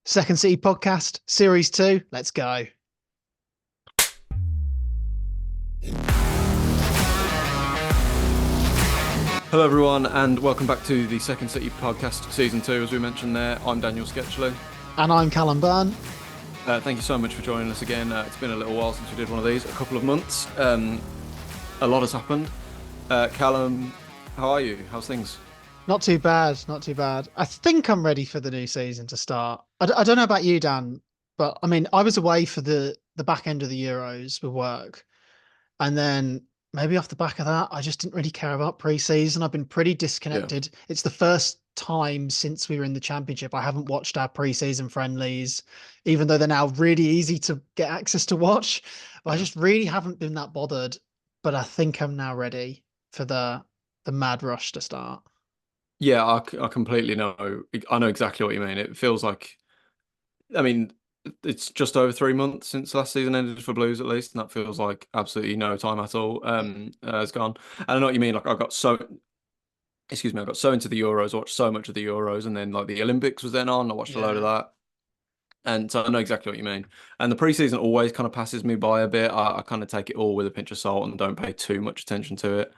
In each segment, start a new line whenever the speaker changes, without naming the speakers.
Second City Podcast, Series 2. Let's go.
Hello, everyone, and welcome back to the Second City Podcast, Season 2. As we mentioned there, I'm Daniel Sketchley.
And I'm Callum Byrne.
Thank you so much for joining us again. It's been a little while since we did one of these, a couple of months. A lot has happened. Callum, how are you? How's things?
Not too bad, not too bad. I think I'm ready for the new season to start. I don't know about you, Dan, but I mean, I was away for the back end of the Euros with work. And then maybe off the back of that, I just didn't really care about pre-season. I've been pretty
Yeah.
disconnected. It's the first time since we were in the championship I haven't watched our pre-season friendlies, even though they're now really easy to get access to watch. But I
Yeah.
just really haven't been that bothered. But I think I'm now ready for the mad rush to start.
Yeah, I completely know. I know exactly what you mean. It feels like, I mean, it's just over 3 months since last season ended for Blues, at least, and that feels like absolutely no time at all. Has gone. And I know what you mean. Like, I got so into the Euros, watched so much of the Euros, and then like the Olympics was then on. I watched a load of
Yeah.
that, and so I know exactly what you mean. And the preseason always kind of passes me by a bit. I kind of take it all with a pinch of salt and don't pay too much attention to it.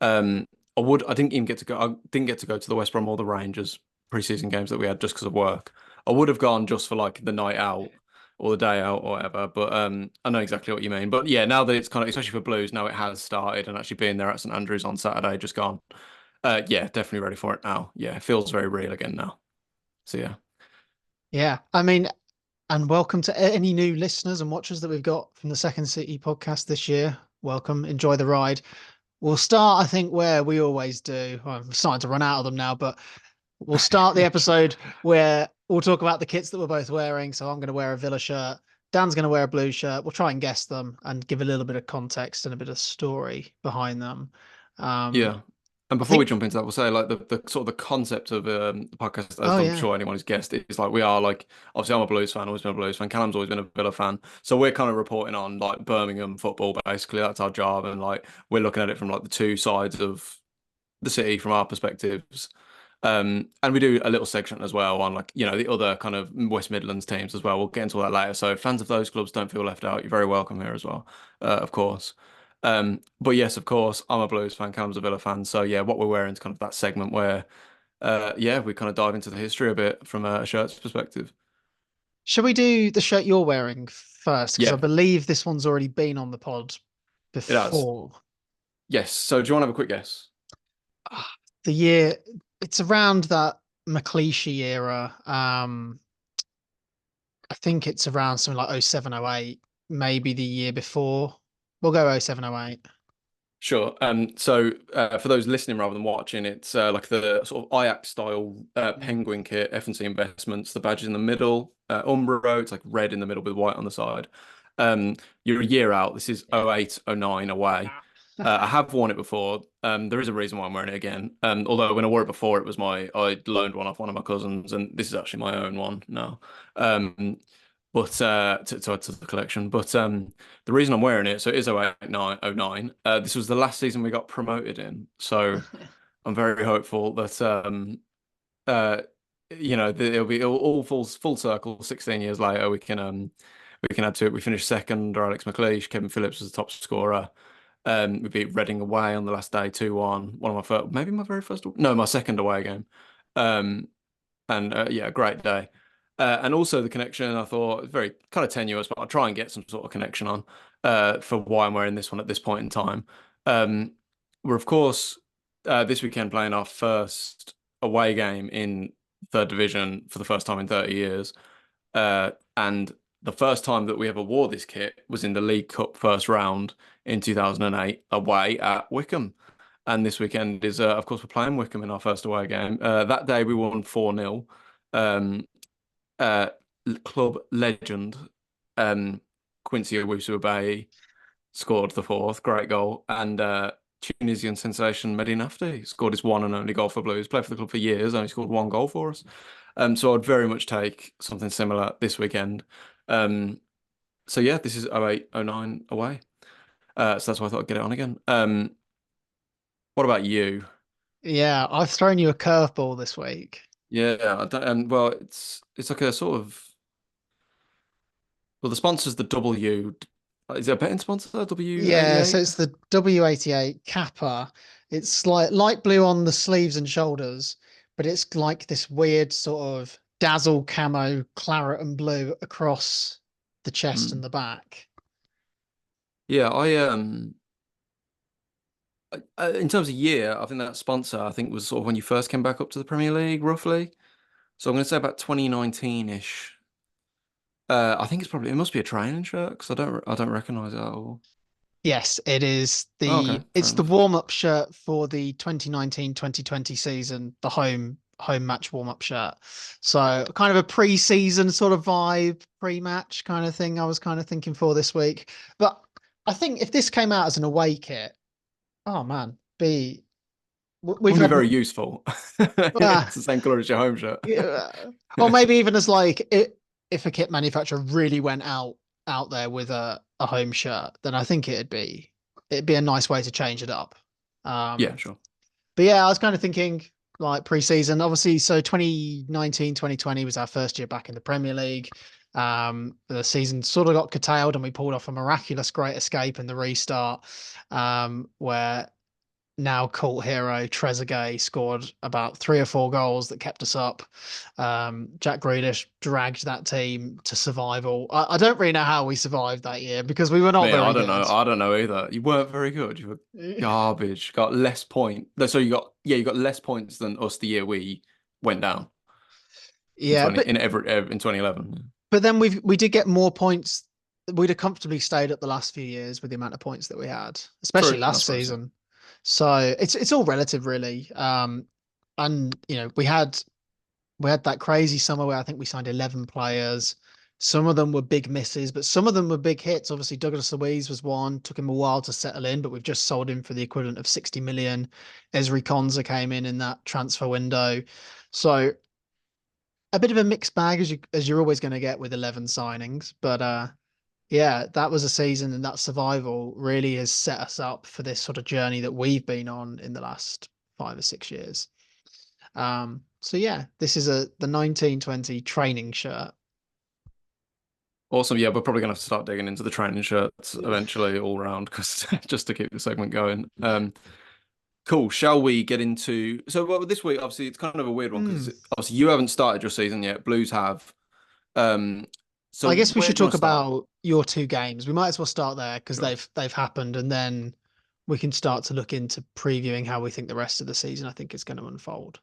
Um, I didn't even get to go. I didn't get to go to the West Brom or the Rangers preseason games that we had just because of work. I would have gone just for like the night out or the day out or whatever. But I know exactly what you mean. But yeah, now that it's kind of, especially for Blues, now it has started and actually being there at St Andrews on Saturday, just gone. Yeah, definitely ready for it now. Yeah, it feels very real again now. So yeah.
Yeah. I mean, and welcome to any new listeners and watchers that we've got from the Second City podcast this year. Welcome. Enjoy the ride. We'll start, I think, where we always do. Well, I'm starting to run out of them now, but we'll start the episode where we'll talk about the kits that we're both wearing. So I'm going to wear a Villa shirt. Dan's going to wear a blue shirt. We'll try and guess them and give a little bit of context and a bit of story behind them.
Yeah. And
I
before we
think,
jump into that, we'll say like the sort of the concept of the podcast, as
oh,
I'm
yeah.
sure anyone who's guessed, is like we are like obviously I'm a Blues fan, always been a Blues fan. Callum's always been a Villa fan, so we're kind of reporting on like Birmingham football basically. That's our job, and like we're looking at it from like the two sides of the city from our perspectives. And we do a little section as well on like the other kind of West Midlands teams as well. We'll get into all that later. So fans of those clubs, don't feel left out. You're very welcome here as well, of course. But yes, of course, I'm a Blues fan. Callum's a Villa fan. So yeah, what we're wearing is kind of that segment where yeah, we kind of dive into the history a bit from a shirts perspective.
Shall we do the shirt you're wearing first? Because I
Yeah,
believe this one's already been on the pod
it has.
before.
Yes. So do you want to have a quick guess?
Ah, the year, it's around that McLeish era. I think it's around something like 07, 08, maybe the year before. We'll go 07, 08.
Sure. So for those listening rather than watching, it's like the sort of Ajax style penguin kit, F&C Investments. The badge is in the middle, Umbro. It's like red in the middle with white on the side. You're a year out. This is 08, 09 away. I have worn it before. There is a reason why I'm wearing it again. Although when I wore it before, I loaned one off one of my cousins, and this is actually my own one now. Um, but to add to the collection. But the reason I'm wearing it, so it is 08, 09. This was the last season we got promoted in, so I'm very hopeful that uh, it'll all falls full circle. 16 years later, we can add to it. We finished second under Alex McLeish. Kevin Phillips was the top scorer. We beat Reading away on the last day, 2-1. One of my first, maybe my very first, no, my second away game. Um, and yeah, great day. And also the connection, I thought very kind of tenuous, but I'll try and get some sort of connection on for why I'm wearing this one at this point in time. Um, we're of course this weekend playing our first away game in third division for the first time in 30 years. And the first time that we ever wore this kit was in the League Cup first round in 2008 away at Wycombe. And this weekend is, of course, we're playing Wycombe in our first away game. That day we won 4-0. Um, uh, Club legend Quincy Owusu scored the fourth, great goal, and Tunisian sensation Mehdi Nafti scored his one and only goal for Blues. Played for the club for years, only scored one goal for us. So I'd very much take something similar this weekend. Um, so yeah, this is 08, 09 away. So that's why I thought I'd get it on again. What about you?
Yeah, I've thrown you a curveball this week.
Yeah, I don't, well, it's like a sort of Well, the sponsor's the W. Is it a betting sponsor?
Yeah, so
W88?
it's the W88 Kappa. It's like light blue on the sleeves and shoulders, but it's like this weird sort of dazzle camo, claret and blue across the chest and
Mm.
the back.
Yeah, in terms of year, I think that sponsor, I think was sort of when you first came back up to the Premier League, roughly. So I'm going to say about 2019-ish. I think it must be a training shirt because I don't recognize it at all.
Yes, it is
Oh, okay, fair
it's the
enough.
warm-up shirt for the 2019-2020 season, the home match warm-up shirt. So kind of a pre-season sort of vibe, pre-match kind of thing I was kind of thinking for this week. But I think if this came out as an away kit, oh man, we've
Wouldn't be
had
very useful.
uh,
It's the same color as your home shirt.
yeah, or maybe even as like if a kit manufacturer really went out there with a home shirt, then I think it'd be a nice way to change it up.
Yeah,
Um,
sure.
but yeah, I was kind of thinking like pre-season, obviously. So 2019, 2020 was our first year back in the Premier League. The season sort of got curtailed and we pulled off a miraculous great escape in the restart, where now cult hero Trezeguet scored about 3 or 4 goals that kept us up. Jack Grealish dragged that team to survival. I don't really know how we survived that year because we were not
Mate,
very
I don't know.
good.
I don't know either. You weren't very good. You were garbage. Got less point. No, so you got less points than us the year we went down in
Yeah,
20 in every in 2011.
but then we did get more points. We'd have comfortably stayed up the last few years with the amount of points that we had, especially
True, I
last
suppose so.
season. So it's all relative, really. And we had that crazy summer where I think we signed 11 players. Some of them were big misses, but some of them were big hits. Obviously, Douglas Luiz was one. Took him a while to settle in, but we've just sold him for the equivalent of 60 million. Ezri Konsa came in that transfer window. So a bit of a mixed bag as you're always going to get with 11 signings. But yeah, that was a season and that survival really has set us up for this sort of journey that we've been on in the last 5 or 6 years. So yeah, this is the 1920 training shirt.
Awesome. Yeah, we're probably gonna have to start digging into the training shirts eventually all round because just to keep the segment going. Cool. Shall we get into well, this week obviously it's kind of a weird one
Hmm.
because obviously you haven't started your season yet. Blues have. Um, so
I guess we
where
should
do you want
talk
to start?
about your 2 games. We might as well start there because
Sure.
they've happened, and then we can start to look into previewing how we think the rest of the season I think is going to unfold.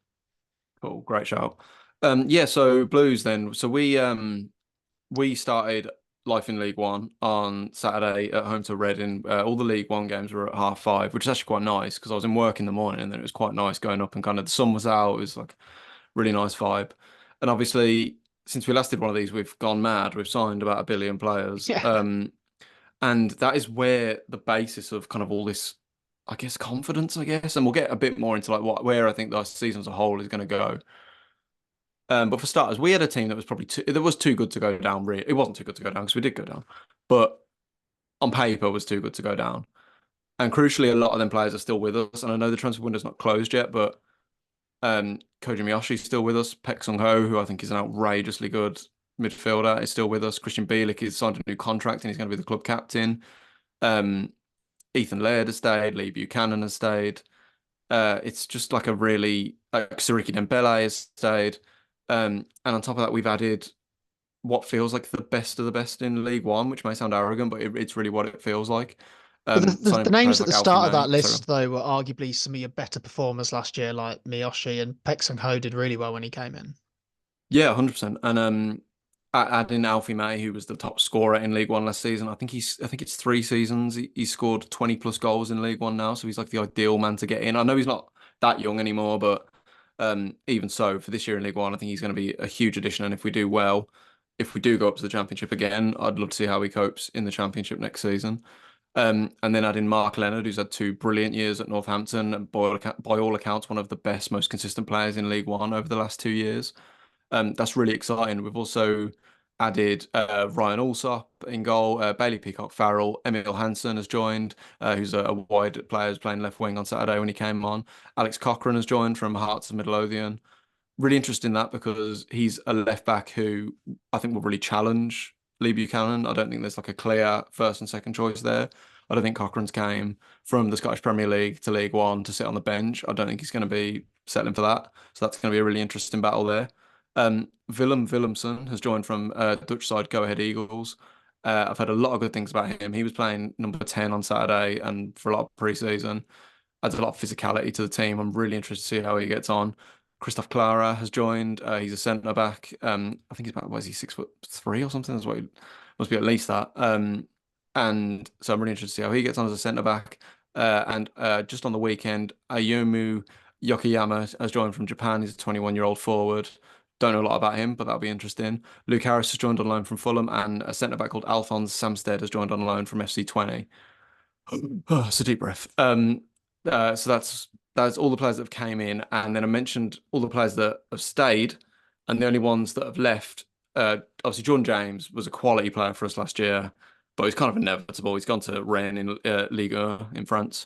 Cool. Great shout. Yeah, so Blues then. So we started life in League One on Saturday at home to Reading. All the League One games were at 5:30, which is actually quite nice because I was in work in the morning and then it was quite nice going up and kind of the sun was out. It was like really nice vibe. And obviously, since we last did one of these, we've gone mad. We've signed about 1 billion players.
Yeah.
And that is where the basis of kind of all this, I guess, confidence, I guess. And we'll get a bit more into like where I think the season as a whole is going to go. But for starters, we had a team that was probably too good to go down. Really, it wasn't too good to go down because we did go down, but on paper was too good to go down. And crucially, a lot of them players are still with us. And I know the transfer window's not closed yet, but Koji Miyoshi's still with us. Pek Sung Ho, who I think is an outrageously good midfielder, is still with us. Christian Bielik has signed a new contract and he's going to be the club captain. Um, Ethan Laird has stayed. Lee Buchanan has stayed. It's just like a really Siriki Dembele has stayed. And on top of that, we've added what feels like the best of the best in League One, which may sound arrogant, but it's really what it feels like.
But the
Signing
names
players
at the
like Alfie
start of
May.
that
Sorry.
list, though, were arguably some of your better performers last year, like Miyoshi and Pek Sung Ho did really well when he came in.
Yeah, 100%. And adding Alfie May, who was the top scorer in League One last season. I think it's 3 seasons. He scored 20 plus goals in League One now, so he's like the ideal man to get in. I know he's not that young anymore, but even so, for this year in League One, I think he's going to be a huge addition. And if we do well, if we do go up to the Championship again, I'd love to see how he copes in the Championship next season. And then adding Mark Leonard, who's had 2 brilliant years at Northampton, and by all accounts, one of the best, most consistent players in League One over the last 2 years. That's really exciting. We've also added Ryan Allsop in goal, Bailey Peacock Farrell, Emil Hansen has joined, who's a wide player, who's playing left wing on Saturday when he came on. Alex Cochrane has joined from Hearts of Midlothian. Really interested in that because he's a left back who I think will really challenge Lee Buchanan. I don't think there's like a clear first and second choice there. I don't think Cochrane's came from the Scottish Premier League to League One to sit on the bench. I don't think he's going to be settling for that. So that's going to be a really interesting battle there. Willem Willemsen has joined from Dutch side Go Ahead Eagles. I've heard a lot of good things about him. He was playing number 10 on Saturday and for a lot of pre-season. Adds a lot of physicality to the team. I'm really interested to see how he gets on. Christoph Clara has joined. He's a centre back. I think he's about, what is he, 6'3" or something? That's what he must be, at least that. And so I'm really interested to see how he gets on as a centre back. And just on the weekend, Ayumu Yokoyama has joined from Japan. He's a 21-year-old forward. Don't know a lot about him, but that'll be interesting. Luke Harris has joined on loan from Fulham, and a centre back called Alphonse Samsted has joined on loan from FC 20. It's a deep breath. So that's all the players that have came in, and then I mentioned all the players that have stayed, and the only ones that have left. Obviously, Jordan James was a quality player for us last year, but he's kind of inevitable. He's gone to Rennes in Liga in France.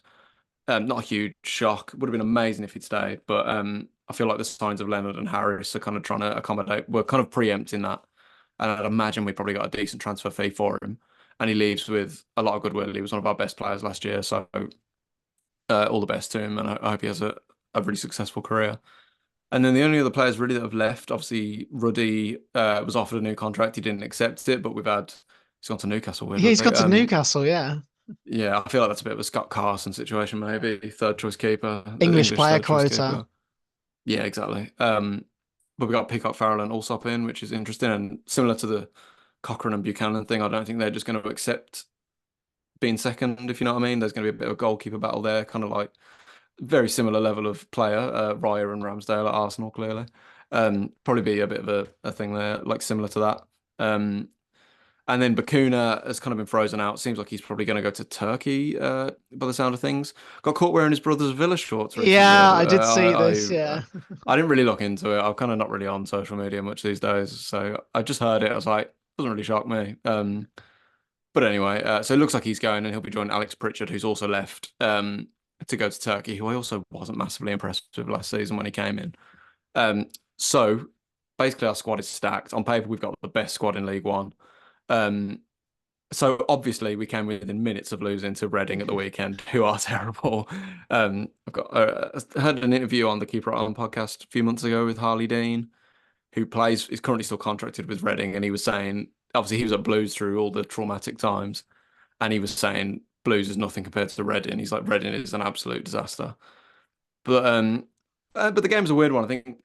Not a huge shock. Would have been amazing if he'd stayed, but I feel like the signs of Leonard and Harris are kind of trying to accommodate. We're kind of preempting that, and I'd imagine we probably got a decent transfer fee for him, and he leaves with a lot of goodwill. He was one of our best players last year, so all the best to him, and I hope he has a really successful career. And then the only other players really that have left, obviously Ruddy was offered a new contract. He didn't accept it, but he's gone to Newcastle,
He's
weirdly.
got to Newcastle, yeah.
Yeah, I feel like that's a bit of a Scott Carson situation, maybe. Third choice keeper, the
English
English
player
third choice
quota.
keeper. Yeah, exactly. But we got Peacock, Farrell, and Allsop in, which is interesting. And similar to the Cochrane and Buchanan thing, I don't think they're just going to accept being second, if you know what I mean. There's going to be a bit of a goalkeeper battle there, kind of like very similar level of player, Raya and Ramsdale at Arsenal, clearly. Probably be a bit of a thing there, like similar to that. And then Bakuna has kind of been frozen out. Seems like he's probably going to go to Turkey, by the sound of things. Got caught wearing his brother's Villa shorts recently.
Yeah, I did see this. Yeah.
I didn't really look into it. I'm kind of not really on social media much these days, so I just heard it. I was like, doesn't really shock me. But anyway, so it looks like he's going, and he'll be joining Alex Pritchard, who's also left, to go to Turkey, who I also wasn't massively impressed with last season when he came in. So basically, our squad is stacked. On paper, we've got the best squad in League One. Um, so obviously, we came within minutes of losing to Reading at the weekend, who are terrible. I've got heard an interview on the Keeper On podcast a few months ago with Harley Dean, who is currently still contracted with Reading, and he was saying, obviously, he was at Blues through all the traumatic times, and he was saying Blues is nothing compared to Reading. He's like, Reading is an absolute disaster. But the game's a weird one. I think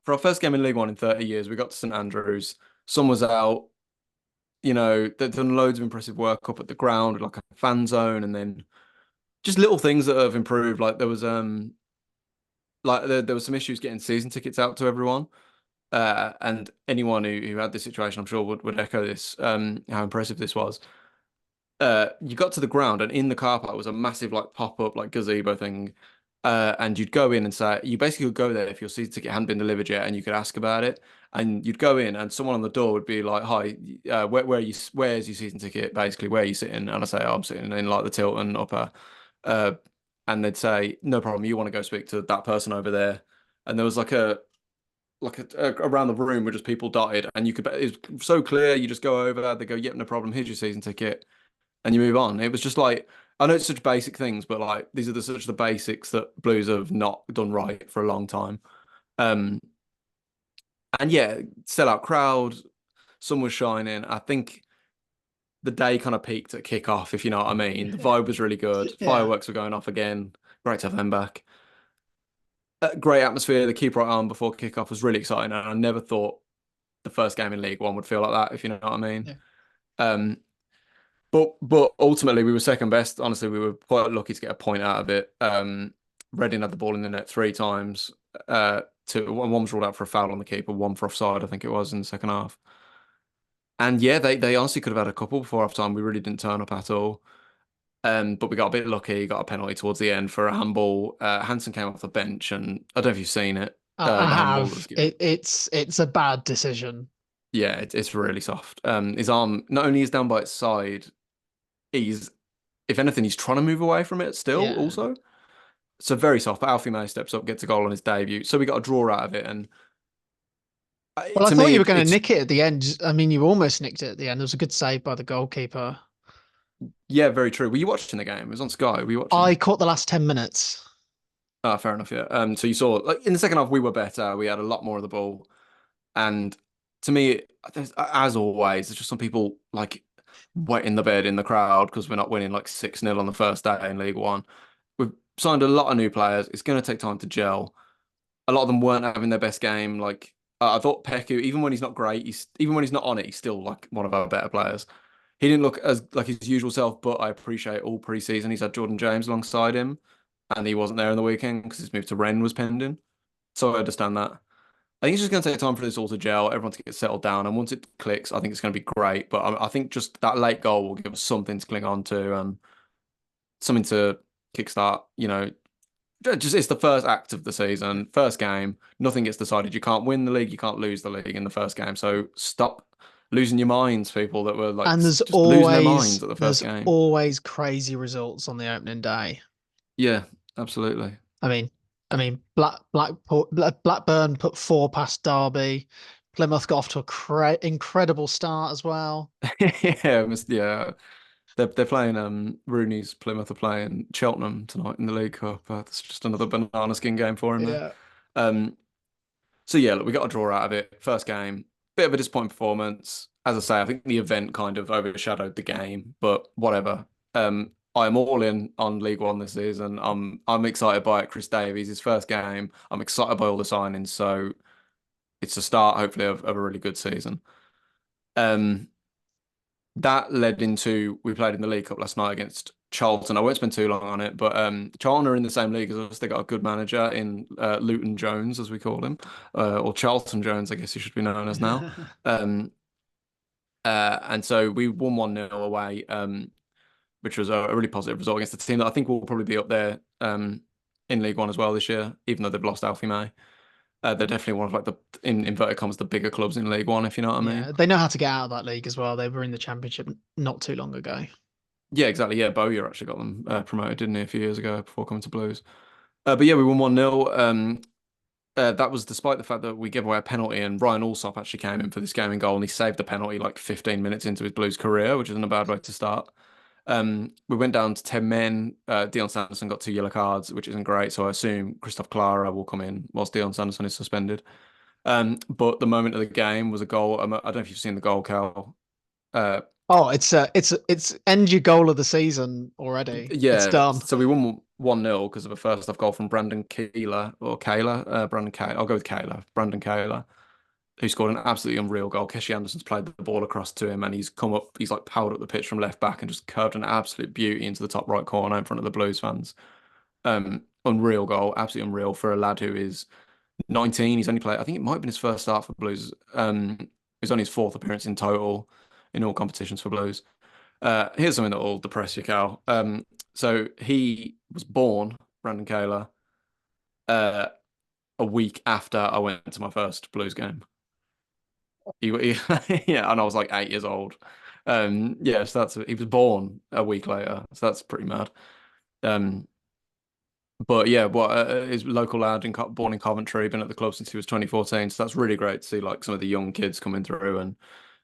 for our first game in League One in 30 years, we got to St Andrews. Sun was out. You know, they've done loads of impressive work up at the ground, like a fan zone, and then just little things that have improved. Like there was some issues getting season tickets out to everyone. And anyone who had this situation, I'm sure would echo this, how impressive this was. You got to the ground, and in the car park was a massive like pop-up like gazebo thing. And you'd go in and say, you basically would go there if your season ticket hadn't been delivered yet, and you could ask about it. And you'd go in, and someone on the door would be like, "Hi, where's your season ticket? Basically, where are you sitting?" And I say, "Oh, I'm sitting in like the Tilton upper." Uh, and they'd say, "No problem. You want to go speak to that person over there?" And there was around the room were just people dotted, and it was so clear. You just go over, they go, "Yep, no problem. Here's your season ticket," and you move on. It was just like, I know it's such basic things, but like these are such the basics that Blues have not done right for a long time. Um, and yeah, sellout crowd, sun was shining. I think the day kind of peaked at kickoff, if you know what I mean. The vibe was really good.
Yeah.
Fireworks were going off again. Great to have them back. Great atmosphere. The keep right on before kickoff was really exciting, and I never thought the first game in League One would feel like that, if you know what I mean.
Yeah.
Um, but ultimately we were second best. Honestly, we were quite lucky to get a point out of it. Reading had the ball in the net three times. One was ruled out for a foul on the keeper, one for offside, I think it was in the second half. And yeah, they honestly could have had a couple before half time. We really didn't turn up at all. But we got a bit lucky, got a penalty towards the end for a handball. Hansen came off the bench, and I don't know if you've seen it.
I
The handball that
have.
was given.
It's a bad decision.
Yeah, it's really soft. His arm not only is down by its side, he's, if anything, he's trying to move away from it still
Yeah.
also. So very soft. But Alfie May steps up, gets a goal on his debut. So we got a draw out of it. And
Well, I
To
thought
me,
you were going to
it's
nick it at the end. I mean, you almost nicked it at the end. There was a good save by the goalkeeper.
yeah, very true. Were you watching the game? It was on Sky. Were you
I
watching?
caught the last 10 minutes.
Ah, fair enough. Yeah. So you saw like in the second half we were better. We had a lot more of the ball, and to me, as always, there's just some people like wetting the bed in the crowd because we're not winning like 6-0 on the first day in League One. We've signed a lot of new players. It's going to take time to gel. A lot of them weren't having their best game. Like I thought Peku, even when he's not great, he's even when he's not on it, he's still like one of our better players. He didn't look as like his usual self, but I appreciate all pre-season he's had Jordan James alongside him, and he wasn't there in the weekend because his move to Rennes was pending. So I understand that. I think it's just going to take time for this all to gel, everyone to get settled down, and once it clicks, I think it's going to be great. But I think just that late goal will give us something to cling on to and something to kickstart. Just it's the first act of the season, first game. Nothing gets decided. You can't win the league, you can't lose the league in the first game. So stop losing your minds, people that were like
And
just losing their minds at the first
there's
game.
always crazy results on the opening day.
Yeah, absolutely.
I mean, Blackburn put four past Derby. Plymouth got off to a incredible start as well.
Yeah. They're playing Rooney's Plymouth are playing Cheltenham tonight in the League Cup. That's just another banana skin game for him there.
Yeah.
Um, so yeah, look, we got a draw out of it. First game, bit of a disappointing performance. As I say, I think the event kind of overshadowed the game, but whatever. I am all in on League One this season. I'm excited by it. Chris Davies, his first game. I'm excited by all the signings. So it's the start, hopefully, of a really good season. Um, that led into we played in the League Cup last night against Charlton. I won't spend too long on it, but Charlton are in the same league as us. They got a good manager in Luton Jones, as we call him, or Charlton Jones, I guess he should be known as now. Um, and so we won 1-0 away, which was a really positive result against a team that I think will probably be up there in League One as well this year, even though they've lost Alfie May. They're definitely one of like the in inverted commas the bigger clubs in League One, if you know what I mean.
Yeah, they know how to get out of that league as well. They were in the championship not too long ago.
Yeah, exactly. Yeah, Bowyer actually got them promoted, didn't he, a few years ago before coming to Blues. But yeah, we won 1-0. That was despite the fact that we gave away a penalty and Ryan Allsop actually came in for this game in goal and he saved the penalty like 15 minutes into his Blues career, which isn't a bad way to start. We went down to 10 men. Dion Sanderson got 2 yellow cards, which isn't great. So I assume Christoph Clara will come in whilst Dion Sanderson is suspended. But the moment of the game was a goal. I don't know if you've seen the goal, Cal. Uh,
Oh, it's end your goal of the season already. It's
Yeah,
done.
so we won 1-0 because of a first half goal from Brandon Keeler or Kayla. Brandon Kayla. I'll go with Kayla. Brandon Kayla, who scored an absolutely unreal goal. Keshi Anderson's played the ball across to him and he's come up, he's like powered up the pitch from left back and just curved an absolute beauty into the top right corner in front of the Blues fans. Unreal goal, absolutely unreal for a lad who is 19. He's only played, I think it might have been his first start for Blues. It's only his fourth appearance in total in all competitions for Blues. Here's something that will depress you, Cal. So he was born, Brandon Kayla, uh, a week after I went to my first Blues game. Yeah, and I was like 8 years old. Yeah, so he was born a week later, so that's pretty mad. Um, but yeah, his local lad born in Coventry, been at the club since he was 2014. So that's really great to see like some of the young kids coming through and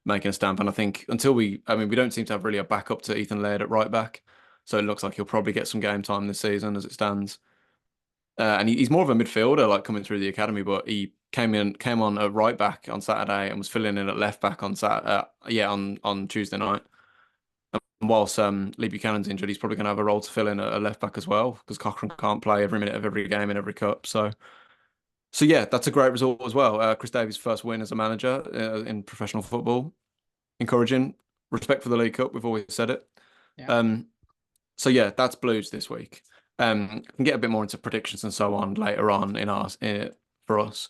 making a stamp. And I think I mean, we don't seem to have really a backup to Ethan Laird at right back. So it looks like he'll probably get some game time this season as it stands. And he's more of a midfielder, like coming through the academy, but he came on at right back on Saturday and was filling in at left back on on Tuesday night. And whilst Lee Buchanan's injured, he's probably going to have a role to fill in at left back as well because Cochrane can't play every minute of every game in every cup. So yeah, that's a great result as well. Chris Davies' first win as a manager in professional football, encouraging. Respect for the League Cup, we've always said it.
Yeah.
Um, so yeah, that's Blues this week. We can get a bit more into predictions and so on later on for us.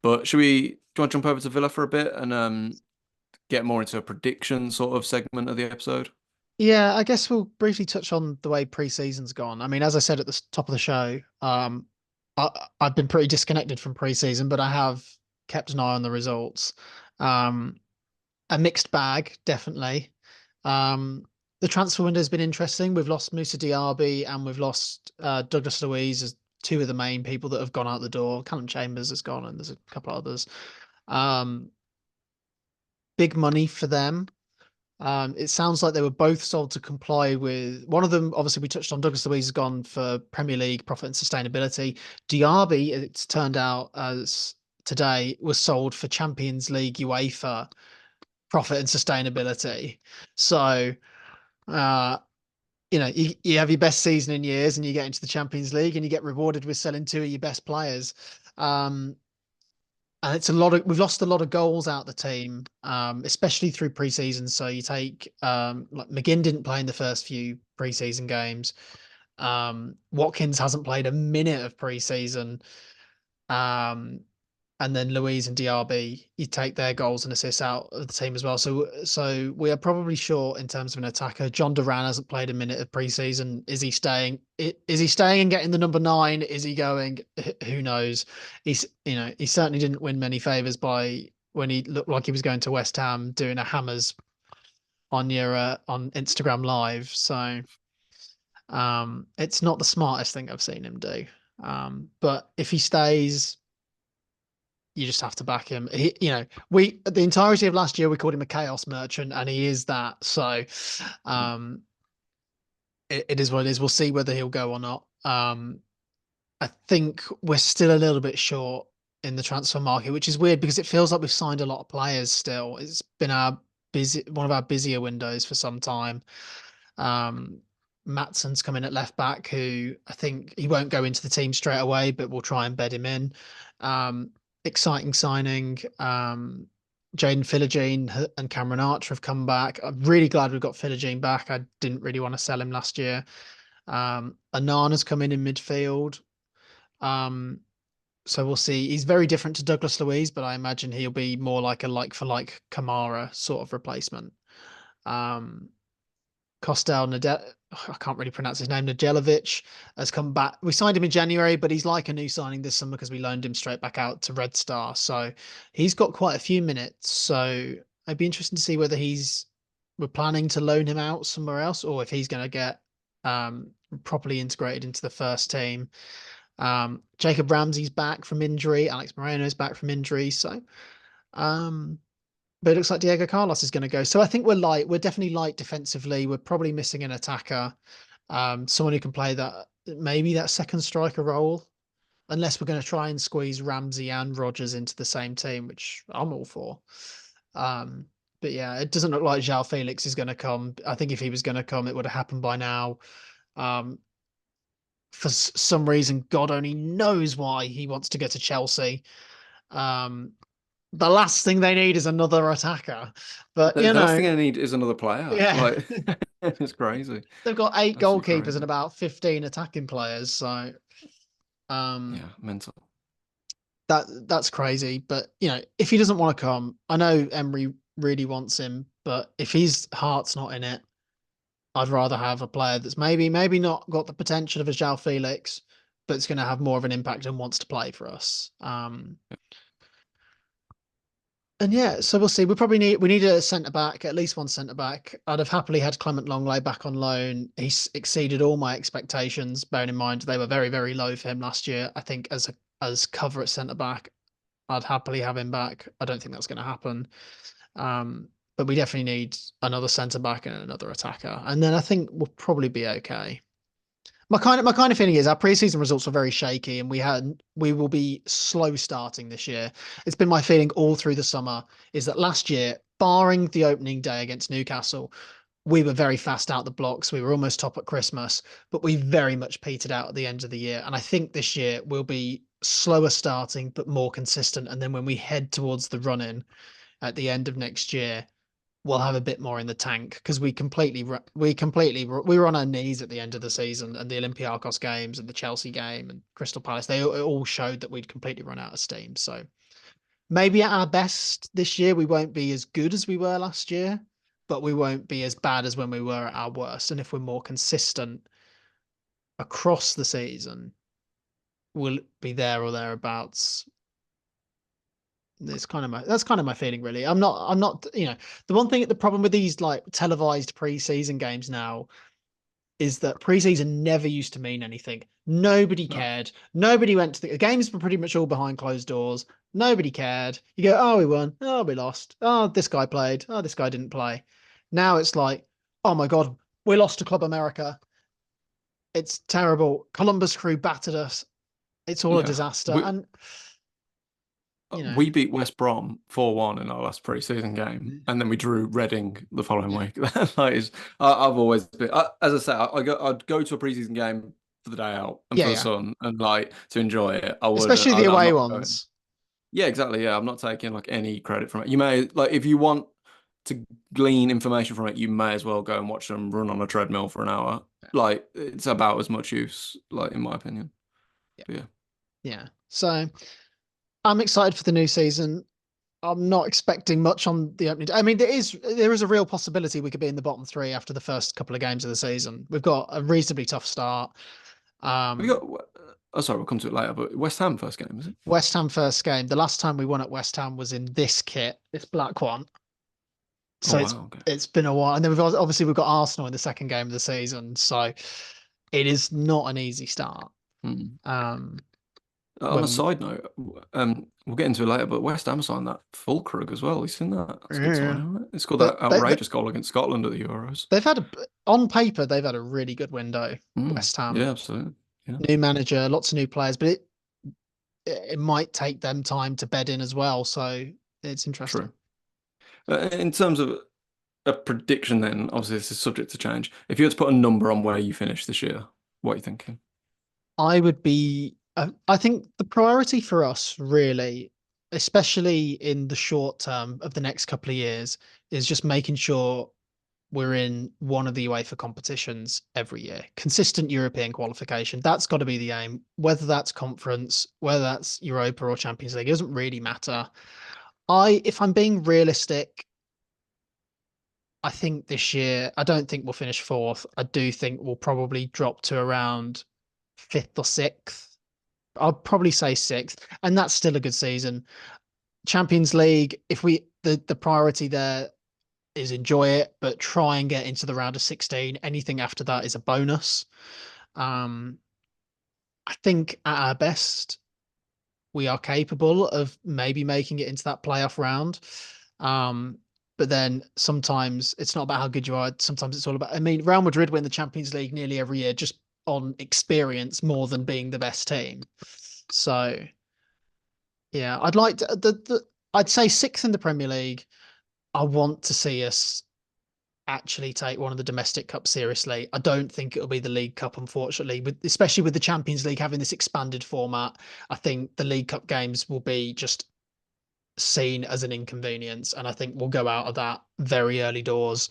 But do you want to jump over to Villa for a bit and get more into a prediction sort of segment of the episode?
Yeah, I guess we'll briefly touch on the way pre-season's gone. I mean, as I said at the top of the show, I've been pretty disconnected from pre-season, but I have kept an eye on the results. Um, a mixed bag, definitely. The transfer window has been interesting. We've lost Musa Diaby and we've lost Douglas Luiz as two of the main people that have gone out the door. Callum Chambers has gone and there's a couple of others. Um, Big money for them. It sounds like they were both sold to comply with one of them. Obviously, we touched on Douglas Luiz has gone for Premier League profit and sustainability. Diaby, it's turned out as today, was sold for Champions League UEFA profit and sustainability. So, uh, you have your best season in years and you get into the Champions League and you get rewarded with selling two of your best players. And it's we've lost a lot of goals out the team, especially through preseason. So you take like McGinn didn't play in the first few preseason games. Watkins hasn't played a minute of preseason. Um, and then Louise and Diaby, you take their goals and assists out of the team as well. So we are probably short in terms of an attacker. John Duran hasn't played a minute of preseason. Is he staying? Is he staying and getting the number 9? Is he going? Who knows? He certainly didn't win many favors by when he looked like he was going to West Ham doing a hammers on your on Instagram Live. So it's not the smartest thing I've seen him do. But if he stays, you just have to back him. The entirety of last year we called him a chaos merchant, and he is that. So, it is what it is. We'll see whether he'll go or not. I think we're still a little bit short in the transfer market, which is weird because it feels like we've signed a lot of players still. It's been one of our busier windows for some time. Matson's come in at left back, who I think he won't go into the team straight away, but we'll try and bed him in. Exciting signing. Jaden Philogene and Cameron Archer have come back. I'm really glad we've got Philogene back. I didn't really want to sell him last year. Anana's come in midfield. So we'll see. He's very different to Douglas Luiz, but I imagine he'll be more like a like for like Kamara sort of replacement. Kostel I can't really pronounce his name. Nadelovic has come back. We signed him in January, but he's like a new signing this summer because we loaned him straight back out to Red Star. So he's got quite a few minutes. So I'd be interested to see whether we're planning to loan him out somewhere else or if he's going to get properly integrated into the first team. Jacob Ramsey's back from injury. Alex Moreno's back from injury. So, but it looks like Diego Carlos is going to go. So I think we're definitely light defensively. We're probably missing an attacker. Someone who can play maybe that second striker role, unless we're going to try and squeeze Ramsey and Rodgers into the same team, which I'm all for. But yeah, it doesn't look like João Felix is going to come. I think if he was going to come, it would have happened by now. For some reason, God only knows why he wants to go to Chelsea. The last thing they need is another attacker. But
the last thing they need is another player.
Yeah.
Like, it's crazy.
They've got 8
Absolutely
goalkeepers
crazy.
and about 15 attacking players. So
yeah, mental.
That's crazy. But if he doesn't want to come, I know Emery really wants him, but if his heart's not in it, I'd rather have a player that's maybe not got the potential of a João Felix, but it's going to have more of an impact and wants to play for us. And yeah, so we'll see. We need a centre back, at least one centre back. I'd have happily had Clement Longley back on loan. He's exceeded all my expectations, bearing in mind they were very, very low for him last year. I think as cover at centre back, I'd happily have him back. I don't think that's going to happen. But we definitely need another centre back and another attacker. And then I think we'll probably be okay. My kind of feeling is our preseason results were very shaky, and we will be slow starting this year. It's been my feeling all through the summer is that last year, barring the opening day against Newcastle, we were very fast out the blocks. We were almost top at Christmas, but we very much petered out at the end of the year. And I think this year we'll be slower starting, but more consistent. And then when we head towards the run-in at the end of next year, we'll have a bit more in the tank because we were on our knees at the end of the season, and the Olympiacos games and the Chelsea game and Crystal Palace, they all showed that we'd completely run out of steam. So maybe at our best this year, we won't be as good as we were last year, but we won't be as bad as when we were at our worst. And if we're more consistent across the season, we'll be there or thereabouts. That's kind of my feeling, really. I'm not, the problem with these like televised preseason games now is that preseason never used to mean anything. Nobody cared. Nobody went to the games were pretty much all behind closed doors. Nobody cared. You go, oh, we won. Oh, we lost. Oh, this guy played. Oh, this guy didn't play. Now it's like, oh my God, we lost to Club America. It's terrible. Columbus Crew battered us. It's all a
Yeah.
disaster.
We
And, you know,
we beat West Brom 4-1 in our last pre-season game, and then we drew Reading the following
yeah,
week. That is, I've always been, as I say, I'd go to a pre-season game for the day out and
yeah,
for the
yeah.
sun and like to enjoy it. I wouldn't.
Especially the
I'm
away
not going.
ones.
Yeah, exactly. Yeah, I'm not taking like any credit from it. You may like if you want to glean information from it, you may as well go and watch them run on a treadmill for an hour. Like it's about as much use, like in my opinion.
Yeah.
But yeah.
Yeah. So I'm excited for the new season. I'm not expecting much on the opening day. I mean, there is a real possibility we could be in the bottom three after the first couple of games of the season. We've got a reasonably tough start.
We got.
Um,
Oh, sorry, we'll come to it later. But West Ham first game, is it?
West Ham first game. The last time we won at West Ham was in this kit, this black one.
Oh
So it's
wow. Okay.
it's been a while, and then we've got Arsenal in the second game of the season. So it is not an easy start.
Hmm.
Um,
On a
when
side note, we'll get into it later, but West Ham signed that Fulkrug as well. You seen that? That's a good
yeah,
signing, isn't it? He scored
but
that outrageous goal against Scotland at the Euros.
they've had on paper they've had a really good window.
Mm.
West Ham,
Yeah, absolutely. Yeah,
new manager, lots of new players, but it might take them time to bed in as well. So it's interesting.
true. In terms of a prediction, then obviously this is subject to change. If you had to put a number on where you finish this year, what are you thinking?
I would be. I think the priority for us, really, especially in the short term of the next couple of years, is just making sure we're in one of the UEFA competitions every year. Consistent European qualification. That's got to be the aim. Whether that's conference, whether that's Europa or Champions League, it doesn't really matter. If I'm being realistic, I think this year, I don't think we'll finish fourth. I do think we'll probably drop to around fifth or sixth. I'll probably say sixth, and that's still a good season. Champions League, if the priority there is enjoy it, but try and get into the round of 16. Anything after that is a bonus. Um, I think at our best, we are capable of maybe making it into that playoff round. Um, but then sometimes it's not about how good you are. Sometimes it's all about, I mean, Real Madrid win the Champions League nearly every year just on experience more than being the best team. So yeah, I'd like to, I'd say sixth in the Premier League. I want to see us actually take one of the domestic cups seriously. I don't think it'll be the League Cup, unfortunately, especially with the Champions League having this expanded format. I think the League Cup games will be just seen as an inconvenience, and I think we'll go out of that very early doors.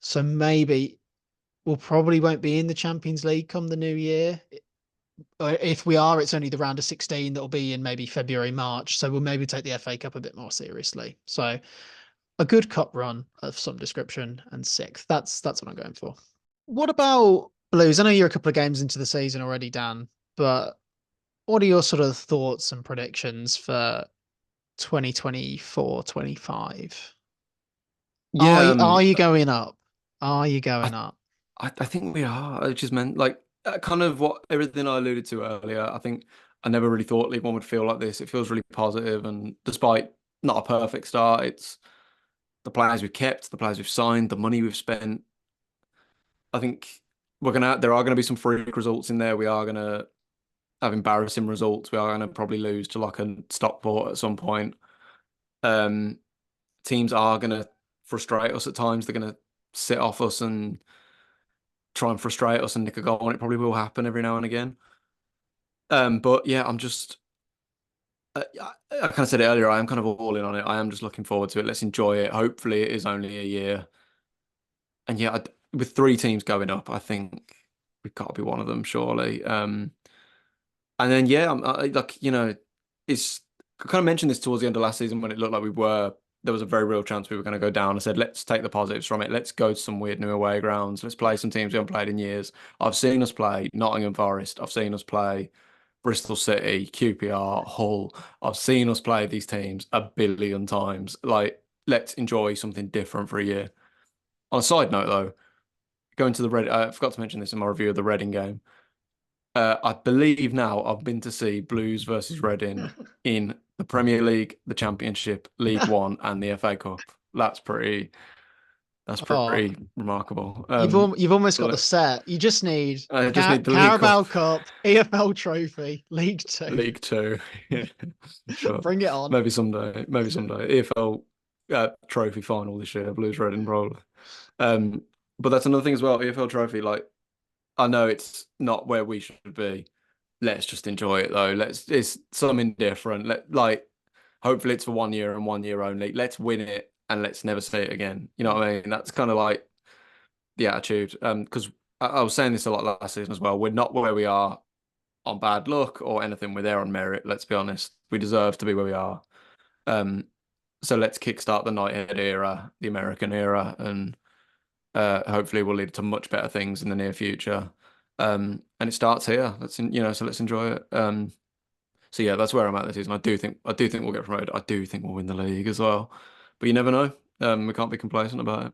So maybe we'll probably won't be in the Champions League come the new year. Or if we are, it's only the round of 16 that'll be in maybe February, March. So we'll maybe take the FA Cup a bit more seriously. So a good cup run of some description and sixth. That's what I'm going for. What about Blues? I know you're a couple of games into the season already, Dan, but what are your sort of thoughts and predictions for 2024-25?
Yeah,
Are you going up? Are you
I,
going up?
I think we are. It just meant like kind of what everything I alluded to earlier. I think I never really thought League One would feel like this. It feels really positive, and despite not a perfect start, it's the players we've kept, the players we've signed, the money we've spent. I think there are gonna be some freak results in there. We are gonna have embarrassing results. We are gonna probably lose to like a Stockport at some point. Um, Teams are gonna frustrate us at times. They're gonna sit off us and try and frustrate us and nick a goal, and it probably will happen every now and again. But yeah, I'm just I kind of said it earlier. I am kind of all in on it. I am just looking forward to it. Let's enjoy it. Hopefully, it is only a year. And yeah, with three teams going up, I think we've got to be one of them, surely. And then yeah, like it's I kind of mentioned this towards the end of last season when it looked like there was a very real chance we were going to go down. I said, let's take the positives from it. Let's go to some weird new away grounds. Let's play some teams we haven't played in years. I've seen us play Nottingham Forest. I've seen us play Bristol City, QPR, Hull. I've seen us play these teams a billion times. Like, let's enjoy something different for a year. On a side note, though, going to the Red, I forgot to mention this in my review of the Reading game. I believe now I've been to see Blues versus Reading in the Premier League, the Championship, League One, and the FA Cup. That's pretty. That's
Oh,
pretty remarkable.
you've almost got the
But
set. You just need
I just need the League Cup,
Carabao Cup, EFL Trophy, League Two.
League Two. Yeah, sure.
Bring it on.
Maybe someday. Maybe someday. EFL trophy final this year, Blues Red and probably. Um, but that's another thing as well. EFL trophy, like I know it's not where we should be. Let's just enjoy it though. It's something different. Hopefully it's for 1 year and 1 year only. Let's win it and let's never say it again. You know what I mean? That's kind of like the attitude. Because I was saying this a lot last season as well. We're not where we are on bad luck or anything. We're there on merit. Let's be honest. We deserve to be where we are. Um, so let's kickstart the Knighthead era, the American era, and hopefully will lead to much better things in the near future. And it starts here. So let's enjoy it. So yeah, that's where I'm at this season. I do think we'll get promoted. I do think we'll win the league as well. But you never know. We can't be complacent about it.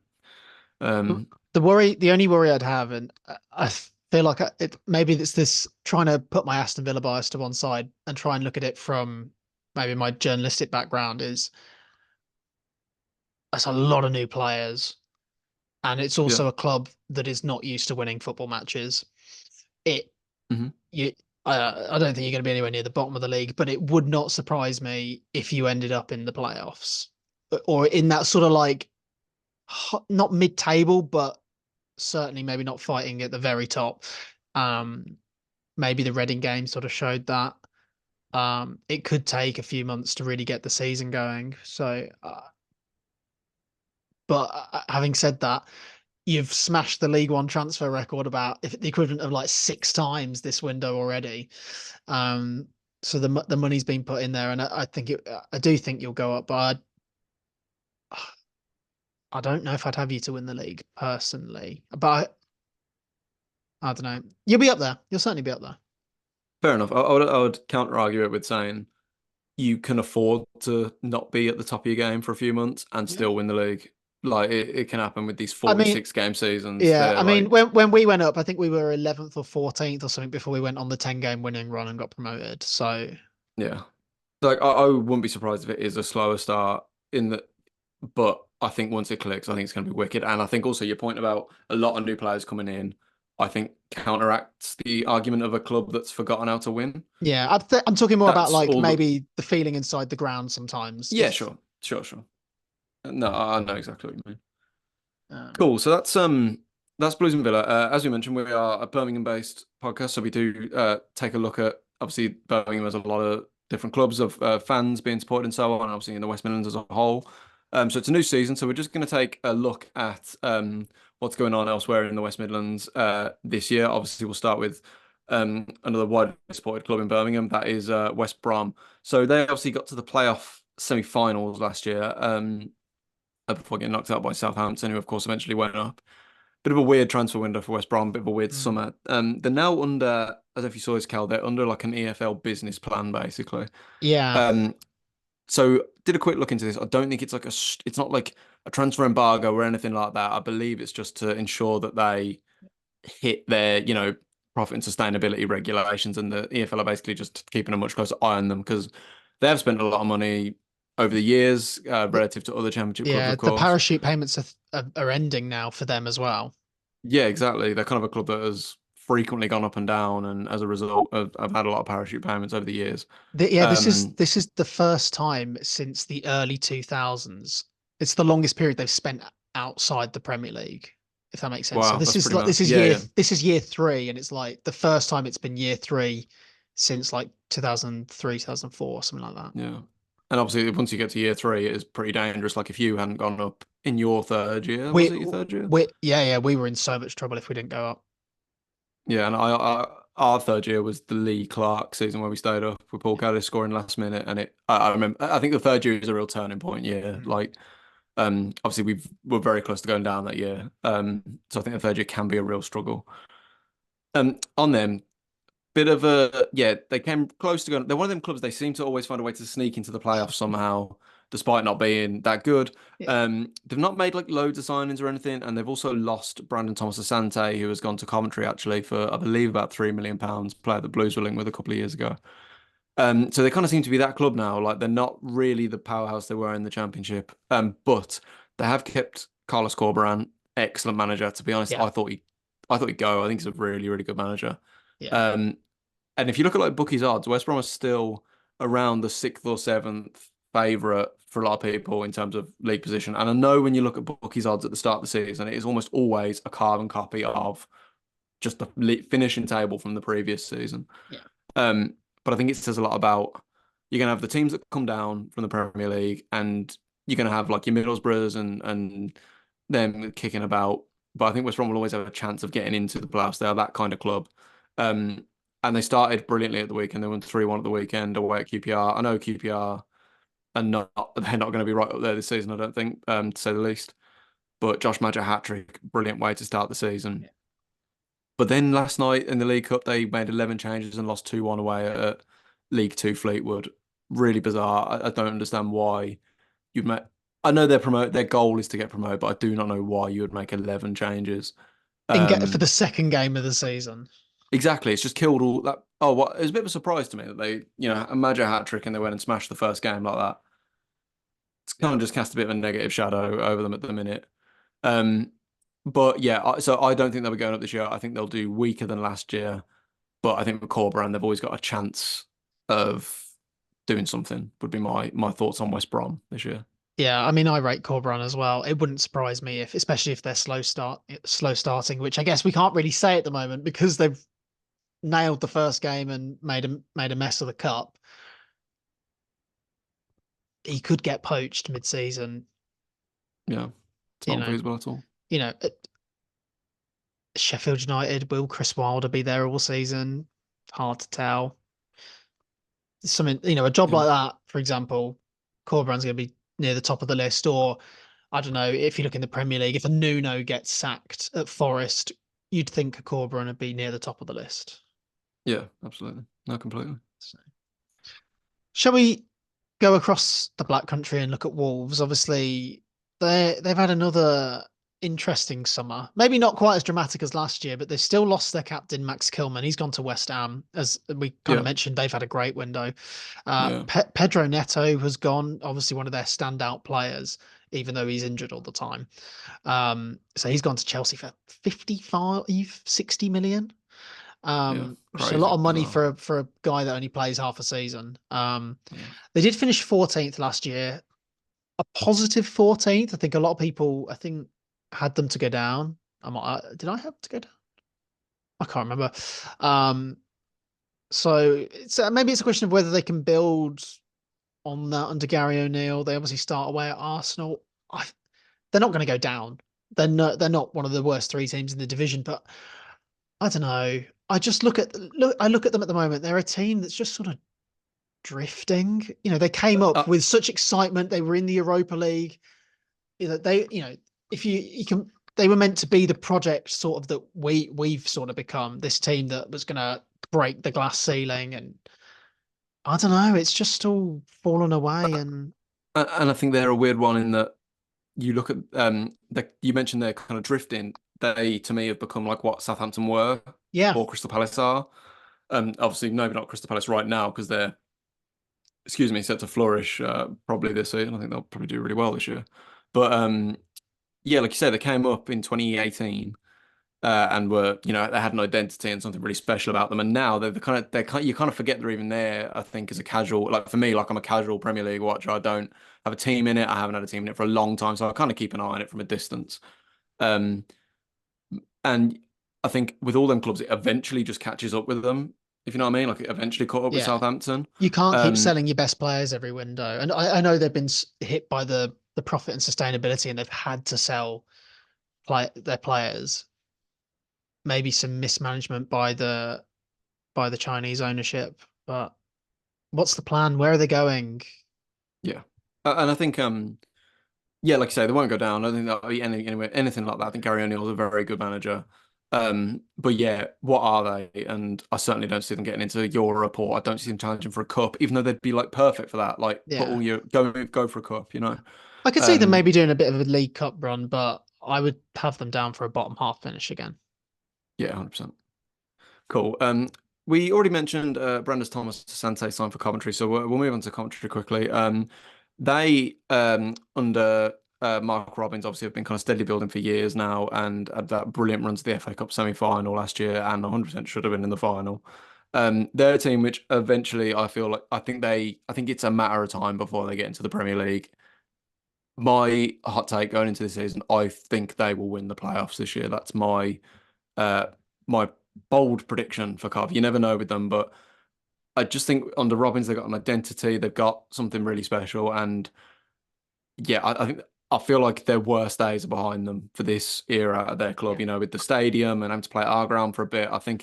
The only worry I'd have, and I feel like maybe it's this trying to put my Aston Villa bias to one side and try and look at it from maybe my journalistic background is that's a lot of new players, and it's
Yeah.
also a club that is not used to winning football matches. It
Hmm.
you I don't think you're going to be anywhere near the bottom of the league, but it would not surprise me if you ended up in the playoffs or in that sort of like not mid-table, but certainly maybe not fighting at the very top. Maybe the Reading game sort of showed that. It could take a few months to really get the season going. So, having said that, you've smashed the League One transfer record about if the equivalent of like 6 times this window already. So the money's been put in there, and I do think you'll go up, but I don't know if I'd have you to win the league personally, but I don't know. You'll be up there. You'll certainly be up there.
Fair enough. I would counter argue it with saying you can afford to not be at the top of your game for a few months and
Yeah.
still win the league. Like it can happen with these
I mean,
46 game seasons.
yeah.
They're
I mean,
like,
when we went up, I think we were 11th or 14th or something before we went on the 10-game winning run and got promoted. So
yeah. Like I wouldn't be surprised if it is a slower start but I think once it clicks, I think it's going to be wicked. And I think also your point about a lot of new players coming in, I think counteracts the argument of a club that's forgotten how to win.
yeah, I'm talking more about
That's
like
all.
maybe the feeling inside the ground sometimes.
Yeah,
If
sure. No, I know exactly what you mean.
um,
Cool. So that's Blues and Villa. As we mentioned, we are a Birmingham-based podcast, so we do take a look at obviously Birmingham has a lot of different clubs of fans being supported and so on, and obviously in the West Midlands as a whole. So it's a new season, so we're just going to take a look at what's going on elsewhere in the West Midlands this year. Obviously, we'll start with another widely supported club in Birmingham, that is West Brom. So they obviously got to the playoff semi-finals last year. Before getting knocked out by Southampton, who of course eventually went up. Bit of a weird transfer window for West Brom, bit of a weird
mm,
summer. They're now under, I don't know if you saw this, Cal, they're under like an EFL business plan, basically.
yeah,
Um, so did a quick look into this. I don't think it's not like a transfer embargo or anything like that. I believe it's just to ensure that they hit their, profit and sustainability regulations, and the EFL are basically just keeping a much closer eye on them because they have spent a lot of money over the years
the,
relative to other championship clubs,
yeah,
of
the
course.
parachute payments are ending now for them as well.
Yeah, exactly. They're kind of a club that has frequently gone up and down, and as a result, have had a lot of parachute payments over the years.
Yeah,
Um,
this is the first time since the early 2000s. It's the longest period they've spent outside the Premier League, if that makes sense. So
wow, that's pretty mad. Yeah, yeah,
this is year three, and it's like the first time it's been year three since like 2003, 2004, something like that.
yeah. And obviously, once you get to year three, it is pretty dangerous. Like if you hadn't gone up in your third year, was
We
it your third year?
we were in so much trouble if we didn't go up.
Yeah, and our third year was the Lee Clark season where we stayed up with Paul Caddis scoring last minute, and I remember I think the third year is a real turning point year.
Mm.
Like obviously we're very close to going down that year. So I think the third year can be a real struggle. On them, bit of a yeah, they came close to going. They're one of them clubs. They seem to always find a way to sneak into the playoffs somehow, despite not being that good.
Yeah.
They've not made like loads of signings or anything, and they've also lost Brandon Thomas Asante, who has gone to Coventry actually for I believe about £3 million, player the Blues were linked with a couple of years ago. So they kind of seem to be that club now. Like they're not really the powerhouse they were in the Championship. But they have kept Carlos Corberán, excellent manager. To be honest,
Yeah,
I thought he'd go. I think he's a really, really good manager.
yeah.
Um, and if you look at like bookies odds, West Brom is still around the sixth or seventh favourite for a lot of people in terms of league position. And I know when you look at bookies odds at the start of the season, it is almost always a carbon copy of just the finishing table from the previous season.
Yeah.
Um, but I think it says a lot about you're gonna have the teams that come down from the Premier League, and you're gonna have like your Middlesbroughs and them kicking about. But I think West Brom will always have a chance of getting into the playoffs. They are that kind of club. Um, and they started brilliantly at the weekend. They won 3-1 at the weekend away at QPR. I know QPR are not they're not going to be right up there this season, I don't think, to say the least. But Josh Maja hat-trick, brilliant way to start the season.
Yeah.
But then last night in the League Cup, they made 11 changes and lost 2-1 away at League Two Fleetwood. Really bizarre. I don't understand why you'd make. I know their goal is to get promoted, but I do not know why you would make 11 changes.
For the
Um,
second game of the season.
exactly. It's just killed all that. Oh, what? It was a bit of a surprise to me that they, a major hat trick and they went and smashed the first game like that. It's kind
Yeah.
of just cast a bit of a negative shadow over them at the minute. Um, but yeah, so I don't think they'll be going up this year. I think they'll do weaker than last year. But I think with Corberán, they've always got a chance of doing something. Would be my thoughts on West Brom this year.
Yeah, I mean, I rate Corberan as well. It wouldn't surprise me if, especially if they're slow starting, which I guess we can't really say at the moment because they've nailed the first game and made a mess of the cup. He could get poached mid-season.
Yeah, it's
You
not
know,
unfeasible at all.
you know, Sheffield United, will Chris Wilder be there all season? Hard to tell. Something, a job
Yeah,
like that, for example, Corberan's going to be near the top of the list. Or I don't know, if you look in the Premier League, if a Nuno gets sacked at Forest, you'd think a Corberan would be near the top of the list.
yeah, absolutely. No, completely.
So, shall we go across the Black Country and look at Wolves? Obviously, they've had another interesting summer. Maybe not quite as dramatic as last year, but they've still lost their captain Max Kilman. He's gone to West Ham. As we kind of
Yeah,
mentioned, they've had a great window.
yeah,
Pedro Neto has gone, obviously one of their standout players, even though he's injured all the time. So he's gone to Chelsea for 55, 60 million.
yeah.
Which is a lot
Crazy,
of money
bizarre.
for a guy that only plays half a season.
Yeah.
They did finish 14th last year, a positive 14th. I think a lot of people, had them to go down. Did I have to go down? I can't remember. Um, so maybe it's a question of whether they can build on that under Gary O'Neill. They obviously start away at Arsenal. They're not going to go down. They're not one of the worst three teams in the division, but I don't know. I just I look at them at the moment. They're a team that's just sort of drifting. They came up
Uh,
with such excitement. They were in the Europa League. If you can, they were meant to be the project sort of that we've sort of become this team that was going to break the glass ceiling. And I don't know. It's just all fallen away. And
and I think they're a weird one in that you look at you mentioned they're kind of drifting. They to me have become like what Southampton were
yeah,
or Crystal Palace are. Obviously, maybe not Crystal Palace right now because they're, excuse me, set to flourish probably this season. I think they'll probably do really well this year. But yeah, like you said, they came up in 2018 and were, they had an identity and something really special about them. And now you kind of forget they're even there. I think as a casual, like for me, like I'm a casual Premier League watcher. I don't have a team in it. I haven't had a team in it for a long time, so I kind of keep an eye on it from a distance. Um, and I think with all them clubs, it eventually just catches up with them. If you know what I mean, like it eventually caught up with
yeah.
Southampton.
You can't keep
Um,
selling your best players every window. And I know they've been hit by the profit and sustainability, and they've had to sell their players. Maybe some mismanagement by the Chinese ownership. But what's the plan? Where are they going?
yeah, and I think yeah, like I say, they won't go down. I don't think that'll be anything like that. I think Gary O'Neill's a very good manager. But yeah, what are they? And I certainly don't see them getting into Europe, or I don't see them challenging for a cup, even though they'd be like perfect for that. Like put
Yeah.
all your go for a cup.
I could see them
Um,
maybe doing a bit of a League Cup run, but I would have them down for a bottom half finish again.
yeah, 100%. Cool. we already mentioned Brandis Thomas Sante signed for Coventry, so we'll move on to Coventry quickly. They under Mark Robbins obviously have been kind of steadily building for years now, and had that brilliant run to the FA Cup semi-final last year, and 100% should have been in the final. They're a team which eventually I feel like I think it's a matter of time before they get into the Premier League. My hot take going into the season, I think they will win the playoffs this year. That's uh my bold prediction for Cov. You never know with them, but I just think under Robbins they've got an identity, they've got something really special, and yeah, I think I feel like their worst days are behind them for this era at their club.
Yeah.
You know, with the stadium and having to play at our ground for a bit. I think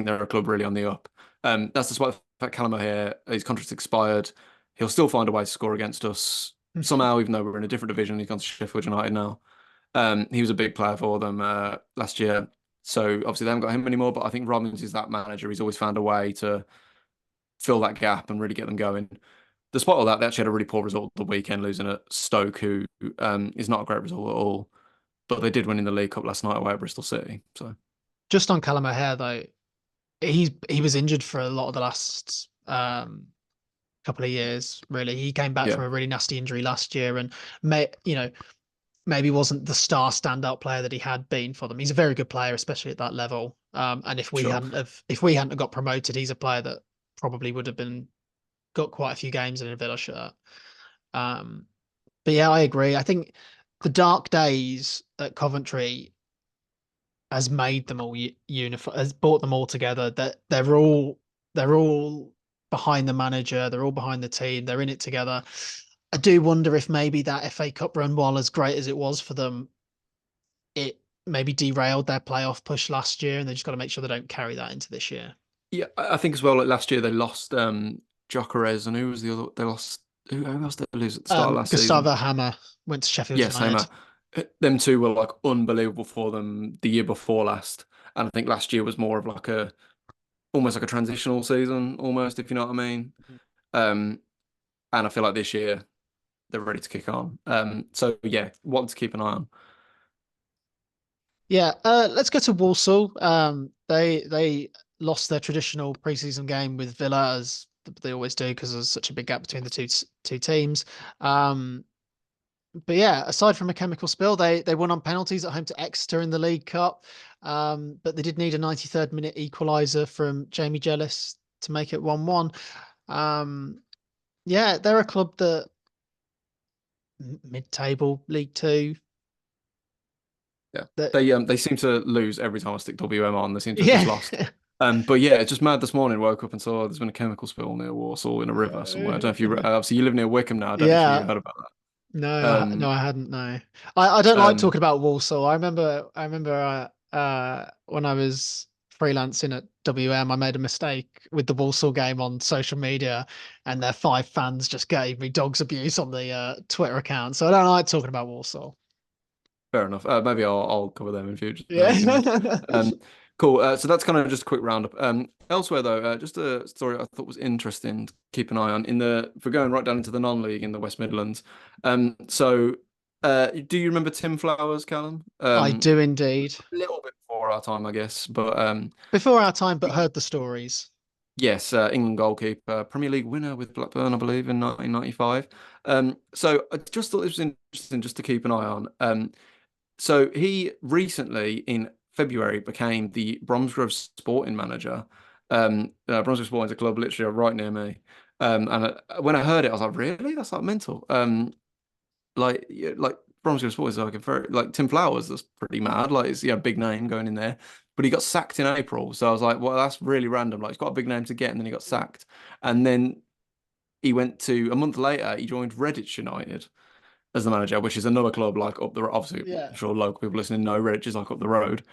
they're a club really on the up. That's despite the fact Callum here, his contract's expired. He'll still find a way to score against us somehow, even though we're in a different division. He's gone to Sheffield United now. He was a big player for them last year. So obviously they haven't got him anymore, but I think Robbins is that manager. He's always found a way to fill that gap and really get them going. Despite all that, they actually had a really poor result the weekend, losing at Stoke, who is not a great result at all. But they did win in the League Cup last night away at Bristol City. So
Just on Callum O'Hare though, he was injured for a lot of the last couple of years. Really, he came back
yeah,
from a really nasty injury last year, and maybe wasn't the star standout player that he had been for them. He's a very good player, especially at that level. And
sure.
if we hadn't have got promoted, he's a player that probably would have been got quite a few games in a Villa shirt. Um, but yeah, I agree. I think the dark days at Coventry has made them all unified, has brought them all together. That they're all behind the manager, they're all behind the team, they're in it together. I do wonder if maybe that FA Cup run, while as great as it was for them, it maybe derailed their playoff push last year, and they just got to make sure they don't carry that into this year.
Yeah, I think as well. Like last year, they lost Gyökeres, and who was the other? They lost who else did they lose at the start of last season?
Gustavo Hammer went to Sheffield
Yeah, same.
United.
Them two were like unbelievable for them the year before last, and I think last year was more of like a almost like a transitional season, almost if you know what I mean. Um, and I feel like this year they're ready to kick on. So yeah, one to keep an eye on.
Yeah, let's go to Walsall. They lost their traditional preseason game with Villa as they always do because there's such a big gap between the two teams. Um, but yeah, aside from a chemical spill, they won on penalties at home to Exeter in the League Cup. But they did need a 93rd minute equaliser from Jamie Jellis to make it 1-1. Yeah, they're a club that mid-table League Two.
Yeah,
That
they seem to lose every time I stick WM on. They seem to have just
yeah.
lost. But yeah, it's just mad this morning. Woke up and saw there's been a chemical spill near Walsall in a river somewhere. I don't know if you obviously you live near Wycombe now. I don't know if you
Yeah,
heard about
no,
that.
no, I hadn't. No, I don't like
Um,
talking about Walsall. I remember when I was freelancing at WM, I made a mistake with the Walsall game on social media, and their five fans just gave me dogs abuse on the Twitter account. So I don't like talking about Walsall.
Fair enough. Maybe I'll cover them in future
Yeah.
then. Cool. So that's kind of just a quick roundup. Elsewhere though, just a story I thought was interesting to keep an eye on if we're going right down into the non-league in the West Midlands. Do you remember Tim Flowers, Callum?
I do indeed.
A little bit before our time, I guess, but
Before our time, but heard the stories.
yes, England goalkeeper, Premier League winner with Blackburn, I believe, in 1995. So I just thought this was interesting just to keep an eye on. So he recently, in February, became the Bromsgrove Sporting manager. Bromsgrove Sporting is a club literally right near me. When I heard it, I was like, really? That's like mental. Like Bromsgrove Sporting is like a very like Tim Flowers. That's pretty mad. Like it's big name going in there. But he got sacked in April, so I was like, well, that's really random. Like he's got a big name to get, and then he got sacked, and then he went to a month later. He joined Redditch United as the manager, which is another club like up the obviously
Yeah.
I'm sure local people listening know Redditch is like up the road.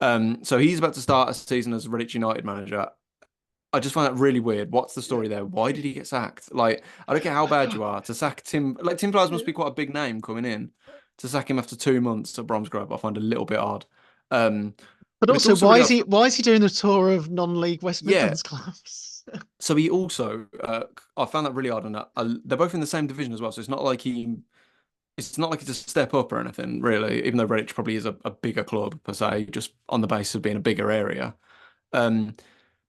So he's about to start a season as Redditch United manager. I just find that really weird. What's the
Yeah.
story there? Why did he get sacked? Like, I don't care how bad you are to sack Tim. Like Tim Flowers must
Yeah.
be quite a big name coming in. To sack him after 2 months at Bromsgrove, I find a little bit odd. Um,
But
but it's
also,
also
why
really
is
odd.
he doing the tour of non-league West
Yeah.
Midlands clubs?
So he also, I found that really odd, and they're both in the same division as well. So it's not like it's a step up or anything, really, even though Redditch probably is a bigger club per se, just on the basis of being a bigger area. Um,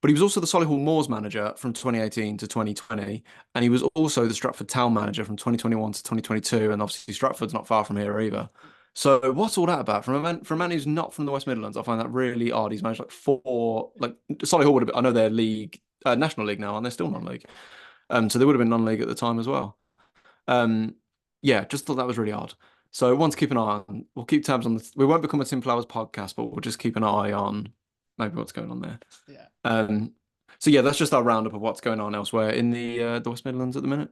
but but he was also the Solihull Moors manager from 2018 to 2020, and he was also the Stratford Town manager from 2021 to 2022, and obviously Stratford's not far from here either. So what's all that about? From a man who's not from the West Midlands, I find that really odd. He's managed like four, like Solihull would have been, I know they're league, national league now, and they're still non-league. So they would have been non-league at the time as well. Um, yeah, just thought that was really odd. So one to keep an eye on. We'll keep tabs on the. We won't become a Tim Flowers podcast, but we'll just keep an eye on maybe what's going on there.
Yeah.
So yeah, that's just our roundup of what's going on elsewhere in the West Midlands at the minute.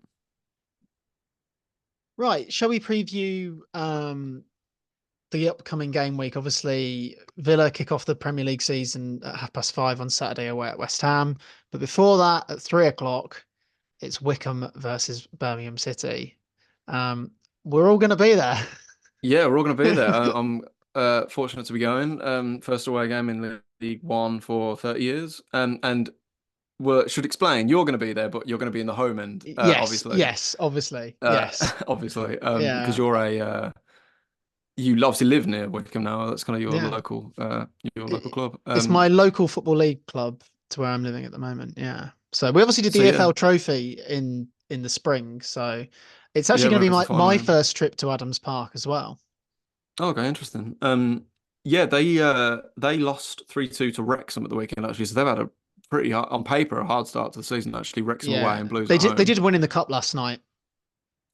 Right. Shall we preview the upcoming game week? Obviously, Villa kick off the Premier League season at 5:30 on Saturday away at West Ham. But before that, at 3 o'clock, it's Wycombe versus Birmingham City. We're all going to be there.
Yeah, we're all going to be there. I'm fortunate to be going. First away game in League One for 30 years. And we should explain, you're going to be there, but you're going to be in the home end,
Yes,
obviously.
yes, obviously, yes,
Obviously, because
yeah,
you obviously live near Wycombe now. That's kind of
yeah.
your local club.
It's my local football league club to where I'm living at the moment. Yeah. So we obviously did the
So yeah,
EFL trophy in the spring. So it's
yeah,
actually
we
going to
went
be
to the final.
my
Yeah.
first trip to Adams Park as well.
Oh, okay, interesting. Yeah, they lost 3-2 to Wrexham at the weekend actually. So they've had a pretty hard, on paper, a hard start to the season actually. Wrexham away
Yeah.
and Blues
They
at
did they
home.
did win in the cup last night.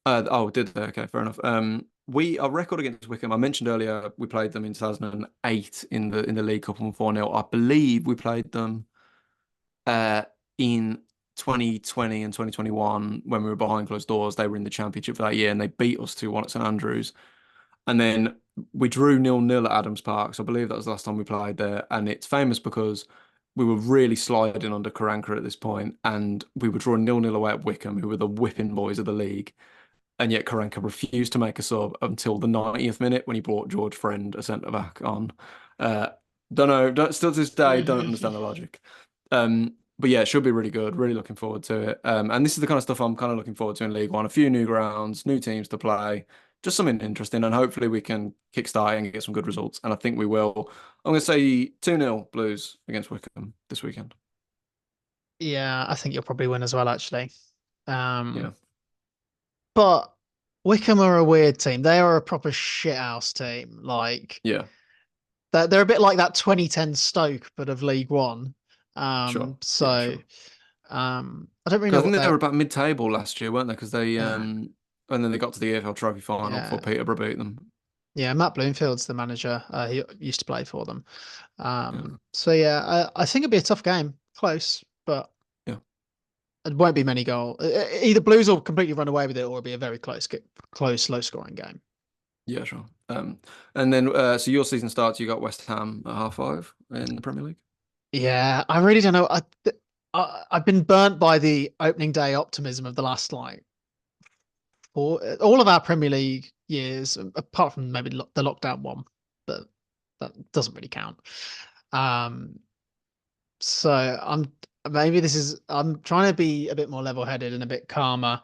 Oh, did they? Okay, fair enough. Our record against Wycombe. I mentioned earlier we played them in 2008 in the League Cup and 4-0. I believe we played them in 2020 and 2021 when we were behind closed doors. They were in the championship for that year and they beat us 2-1 at St Andrews. And then we drew 0-0 at Adams Park. So I believe that was the last time we played there. And it's famous because we were really sliding under Karanka at this point, and we were drawing 0-0 away at Wycombe, who were the whipping boys of the league. And yet Karanka refused to make a sub until the 90th minute when he brought George Friend, a centre back, on. Uh, don't know, still to this day, don't understand the logic. But yeah, it should be really good. Really looking forward to it. And this is the kind of stuff I'm kind of looking forward to in League One. A few new grounds, new teams to play, just something interesting. And hopefully we can kickstart and get some good results. And I think we will. I'm going to say 2-0 Blues against Wycombe this weekend.
Yeah, I think you'll probably win as well, actually.
Yeah.
But Wycombe are a weird team. They are a proper shithouse team. Like
Yeah,
they're a bit like that 2010 Stoke, but of League One.
sure. Yeah,
So
sure.
I don't really
Because
know
I think
what
they
they're.
were about mid-table last year, weren't they? Because they
Yeah,
and then they got to the EFL Trophy final before
yeah,
Peterborough beat them.
yeah. Matt Bloomfield's the manager. He used to play for them.
Yeah,
So yeah, I think it'll be a tough game, close, but
yeah,
it won't be many goals. Either Blues will completely run away with it, or it'll be a very close, low-scoring game.
yeah, sure. And then so your season starts. You got West Ham at 5:30 in the Premier League.
Yeah, I really don't know. I've been burnt by the opening day optimism of the last like all of our Premier League years, apart from maybe the lockdown one, but that doesn't really count. Um, so I'm trying to be a bit more level-headed and a bit calmer.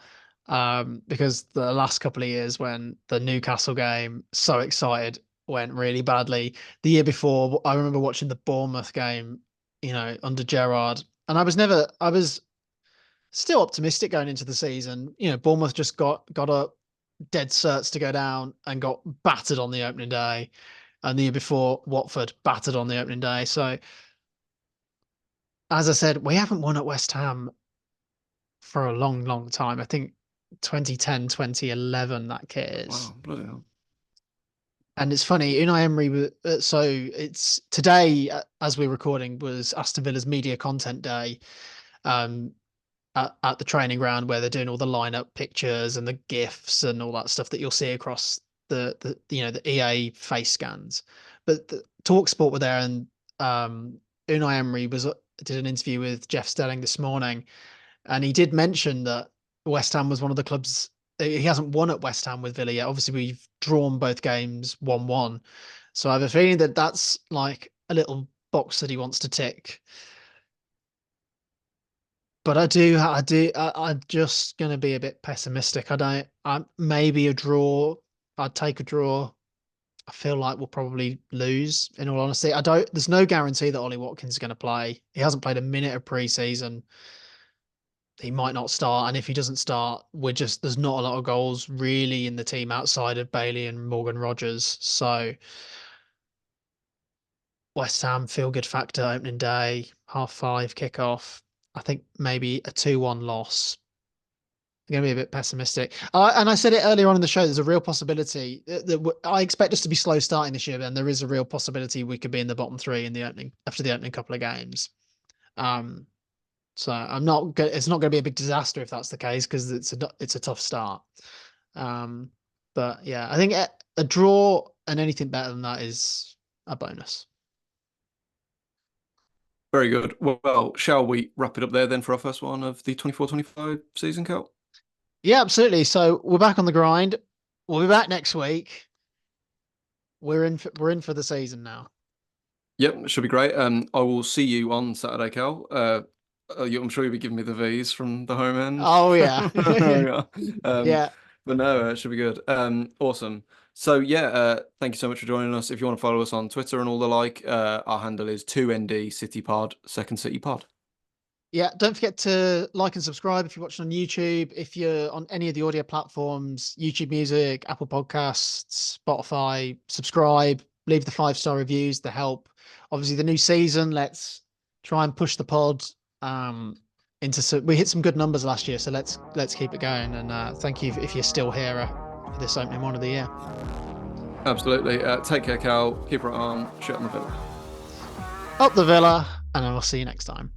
Because the last couple of years when the Newcastle game, so excited, went really badly. The year before, I remember watching the Bournemouth game, under Gerrard, and I was still optimistic going into the season. Bournemouth just got a dead certs to go down and got battered on the opening day. And the year before, Watford battered on the opening day. So, as I said, we haven't won at West Ham for a long, long time. I think 2010, 2011, that kit is.
Wow, bloody hell.
And it's funny, Unai Emery, so it's today, as we're recording, was Aston Villa's media content day. Um, at the training ground where they're doing all the lineup pictures and the GIFs and all that stuff that you'll see across the EA face scans. But the Talksport were there, and Unai Emery did an interview with Jeff Stelling this morning, and he did mention that West Ham was one of the clubs. He hasn't won at West Ham with Villa yet. Obviously, we've drawn both games 1-1, so I have a feeling that that's like a little box that he wants to tick. But I'm just going to be a bit pessimistic. I don't, maybe a draw. I'd take a draw. I feel like we'll probably lose, in all honesty. There's no guarantee that Ollie Watkins is going to play. He hasn't played a minute of pre-season. He might not start. And if he doesn't start, there's not a lot of goals really in the team outside of Bailey and Morgan Rogers. So West Ham feel good factor opening day, 5:30 kickoff. I think maybe a 2-1 loss. I'm going to be a bit pessimistic. And I said it earlier on in the show, there's a real possibility that I expect us to be slow starting this year, and there is a real possibility we could be in the bottom three after the opening couple of games. So it's not going to be a big disaster if that's the case, because it's a tough start. But yeah, I think a draw and anything better than that is a bonus.
Very good. Well, shall we wrap it up there then for our first one of the 24-25 season, Cal?
Yeah, absolutely. So we're back on the grind. We'll be back next week. We're in for the season now.
Yep, should be great. I will see you on Saturday, Cal. I'm sure you'll be giving me the V's from the home end.
Oh yeah. Yeah.
But no, it should be good. Awesome. So yeah, thank you so much for joining us. If you want to follow us on Twitter and all the like, our handle is 2ND City Pod, Second City Pod.
Yeah, don't forget to like and subscribe if you're watching on YouTube. If you're on any of the audio platforms, YouTube Music, Apple Podcasts, Spotify, subscribe, leave the 5-star reviews, they help. Obviously, the new season, let's try and push the pod we hit some good numbers last year, so let's keep it going. And thank you if you're still here for this opening one of the year.
Absolutely. Take care, Cal. Keep it on. Shit on the Villa.
Up the Villa, and I will see you next time.